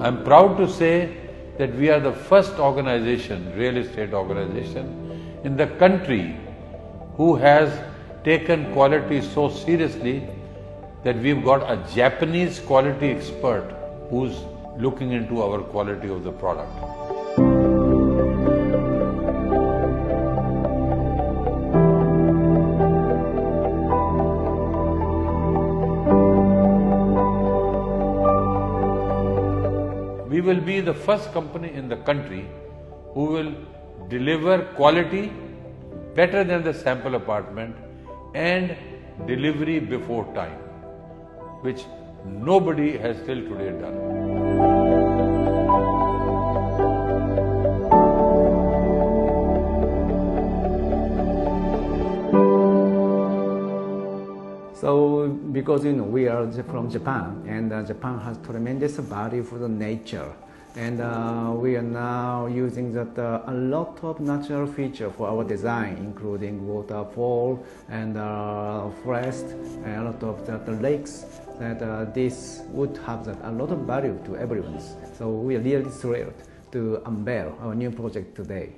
I'm proud to say that we are the first organization, real estate organization, in the country who has taken quality so seriously that we've got a Japanese quality expert who's looking into our quality of the product. We will be the first company in the country who will deliver quality better than the sample apartment and delivery before time, which nobody has till today done. So, because we are from Japan, and Japan has tremendous value for the nature, and we are now using a lot of natural features for our design, including waterfall and forest and a lot of the lakes. That this would have a lot of value to everyone. So we are really thrilled to unveil our new project today.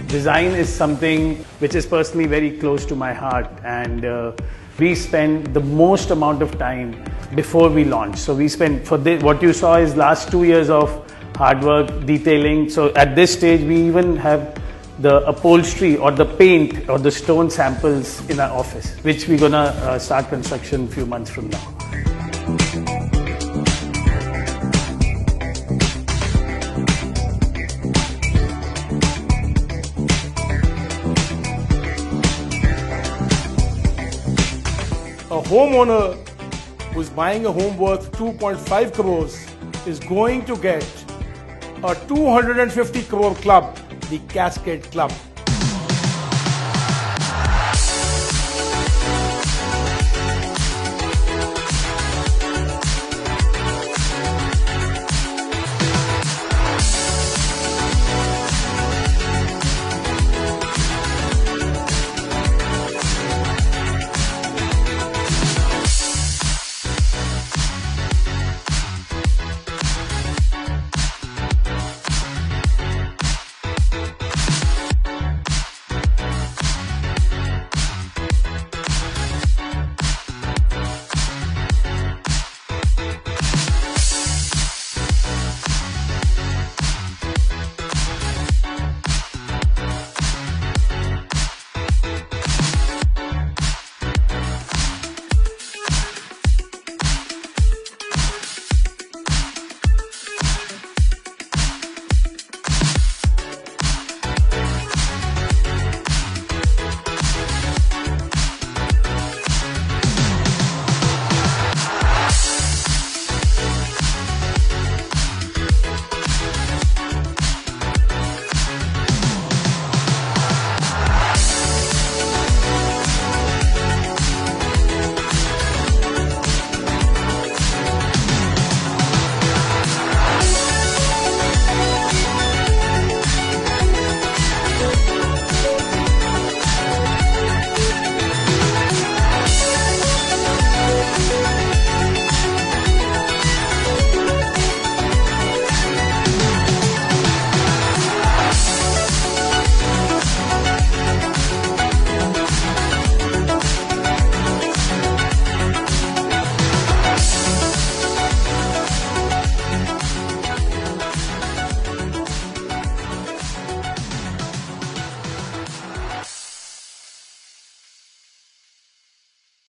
Design is something which is personally very close to my heart, and we spend the most amount of time before we launch. So we spend, what you saw is last 2 years of hard work, detailing. So at this stage we even have the upholstery or the paint or the stone samples in our office, which we're gonna start construction a few months from now. A homeowner who's buying a home worth 2.5 crores is going to get a 250 crore club, the Cascade Club.